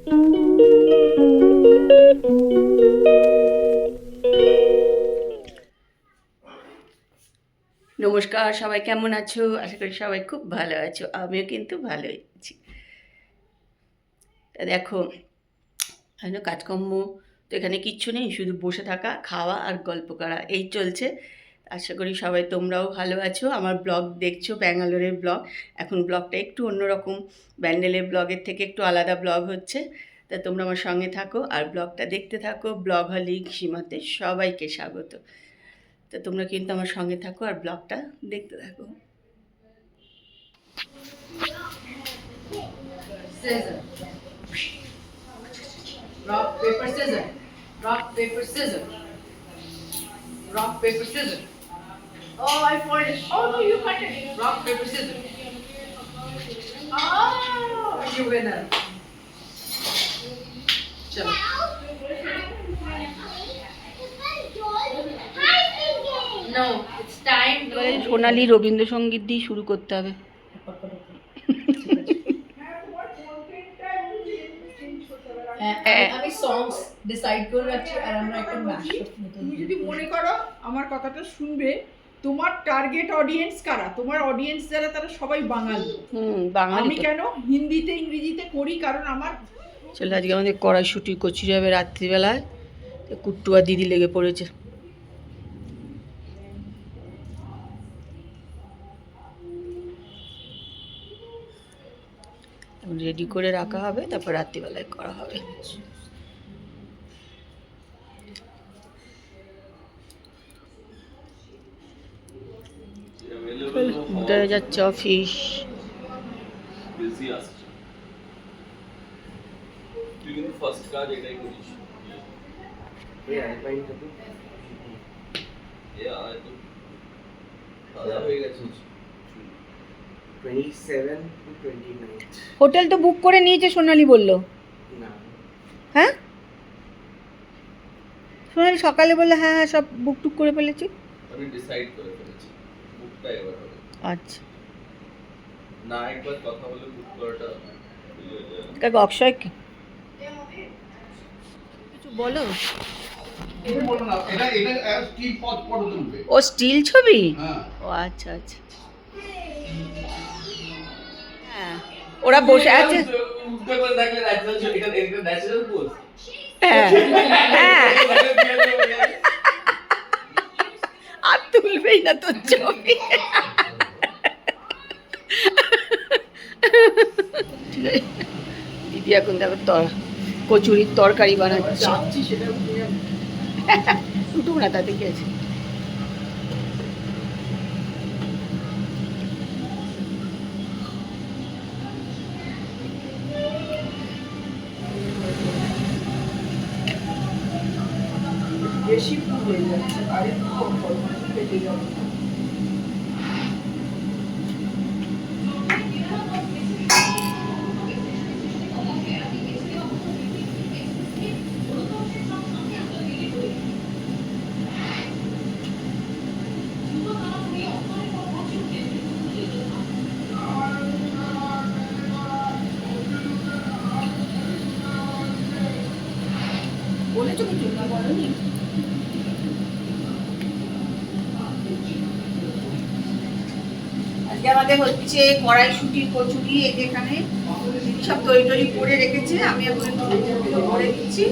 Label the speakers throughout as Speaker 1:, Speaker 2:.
Speaker 1: নমস্কার, সবাই কেমন আছো? আশা করি সবাই খুব ভালো আছো। আমিও কিন্তু ভালোই আছি। তা দেখো, কাজকর্ম তো এখানে কিচ্ছু নেই, শুধু বসে থাকা, খাওয়া আর গল্প করা, এই চলছে। আশা করি সবাই তোমরাও ভালো আছো। আমার ব্লগ দেখছো, ব্যাঙ্গালোরের ব্লগ। এখন ব্লগটা একটু অন্যরকম, ব্যান্ডেলের ব্লগের থেকে একটু আলাদা ব্লগ হচ্ছে। তা তোমরা আমার সঙ্গে থাকো আর ব্লগটা দেখতে থাকো। ব্লগ হলিক সীমাতে সবাইকে স্বাগত। তো তোমরা কিন্তু আমার সঙ্গে থাকো আর ব্লগটা দেখতে থাকো।
Speaker 2: Scissor. Rock, paper, scissor. Rock, paper, scissor. Rock, paper, scissor. Oh, I found it. Oh, no, you cut it. Rock, paper, scissor. Oh, you winner. Chalo. No, it's time to...
Speaker 1: এবারে সোনালি রবীন্দ্রসঙ্গীত দিয়ে শুরু করতে হবে।
Speaker 2: আমি songs decide করে রাখছি আর আমরা একটা mashup মতো
Speaker 3: তুমি যদি মনে করো আমার কথাটা শুনবে, তোমার টার্গেট অডিয়েন্স কারা? তোমার অডিয়েন্স যারা, তারা সবাই বাঙালি।
Speaker 1: বাঙালি
Speaker 3: আমি
Speaker 1: তো।
Speaker 3: কেন হিন্দিতে ইংরেজিতে করি, কারণ আমার
Speaker 1: চলো, আজকে আমাদের কড়াইশুঁটি কচুরি হবে রাত্রিবেলায়। তো কুট্টু আর দিদি লেগে পড়েছে। রেডি করে রাখা হবে, তারপর রাত্রিবেলায় করা হবে। 2000 অফিস।
Speaker 4: বিজি আসছে তুই কিন্তু ফার্স্ট কাজ এটাই করিস দাদা হয়ে গেছে
Speaker 5: 27 to 29
Speaker 1: হোটেল তো বুক করে নিয়েছে সোনালি বলল।
Speaker 5: না
Speaker 1: হ্যাঁ, সোনালি সকালে বললো হ্যাঁ হ্যাঁ সব বুক টুক করে ফেলেছি।
Speaker 4: আমি ডিসাইড করে ফেলেছি বুকটা এবার হবে।
Speaker 1: আচ্ছা,
Speaker 4: না একবার কথা বলে বুক করাটা
Speaker 1: কাকে অক্ষয় কি কিছু বলো?
Speaker 6: এটা বলবো না, এটা স্টিল পট ফটো তুলবে।
Speaker 1: ও স্টিল ছবি?
Speaker 6: হ্যাঁ।
Speaker 1: ও আচ্ছা আচ্ছা। হ্যাঁ, ওরা বসে আছে।
Speaker 4: উঠতে করে দেখলে ন্যাচারাল এটা এটা ন্যাচারাল পোজ।
Speaker 1: হ্যাঁ হ্যাঁ, আর তুলবেই না তোর ছবি। ঠিক আছে, দিদি এখন দেখো কচুরির তরকারি বানাচ্ছে।
Speaker 3: যাচ্ছি সেটা
Speaker 1: উঠুক না, তাতে কি আছে।
Speaker 3: বেশি ফুল হয়ে যাচ্ছে, আর একটু কম করো, পেটে যাবে। বলেছো কিছু না, বলোনি? আজকে আমাদের হচ্ছে কড়াইশুঁটি কচুরি। এখানে সব তৈরি করে রেখেছে, আমি এখন একটু করে দিচ্ছি,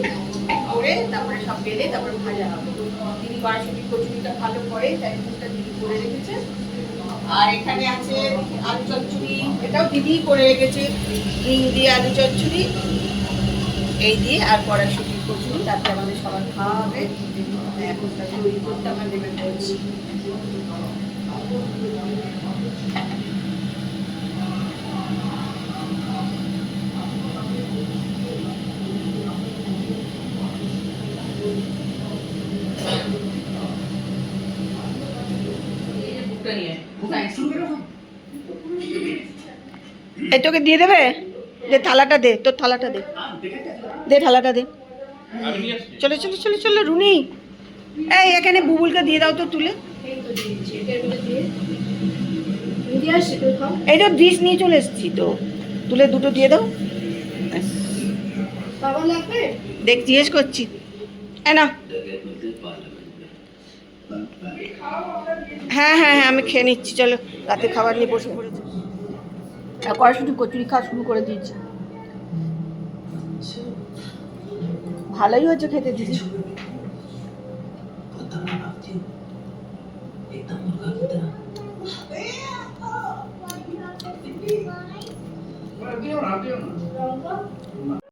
Speaker 3: করে তারপরে সব বেলে তারপরে ভাজা হবে। দিদি কড়াইশুঁটি কচুরিটা ভালো করে, তাই মুখটা দিদি করে রেখেছে। আর এখানে আছে আলু চচ্চড়ি, এটাও দিদি করে রেখেছে, হিং দিয়ে আলু চচ্চড়ি এই দিয়ে, আর কড়াইশুঁটি কচুরি, তারপরে আমাদের সবার খাওয়া হবে। এখন তাকে তৈরি করতে আমরা নেমে পড়ছি।
Speaker 1: এই তোকে দিয়ে দেবে, দে থালাটা, দে তোর থালাটা, দে দে থালাটা দে। চলো চলো চলো চলো রুনি, এই এখানে বুবুলকে দিয়ে দাও তো তুলে। এই তো ডিশ নিয়ে চলে এসেছি তো, তুলে দুটো দিয়ে দাও।
Speaker 2: বাবা লাগবে?
Speaker 1: দেখ জিজ্ঞেস করছি না হ্যাঁ হ্যাঁ হ্যাঁ আমি খেয়ে নিচ্ছি, চলো রাতে খাবার নিয়ে বসে পড়েছি। আর কড়াইশুঁটি কচুরি খাওয়া শুরু করে দিয়েছি। ভালোই হচ্ছে খেতে দিদি।
Speaker 6: দিও না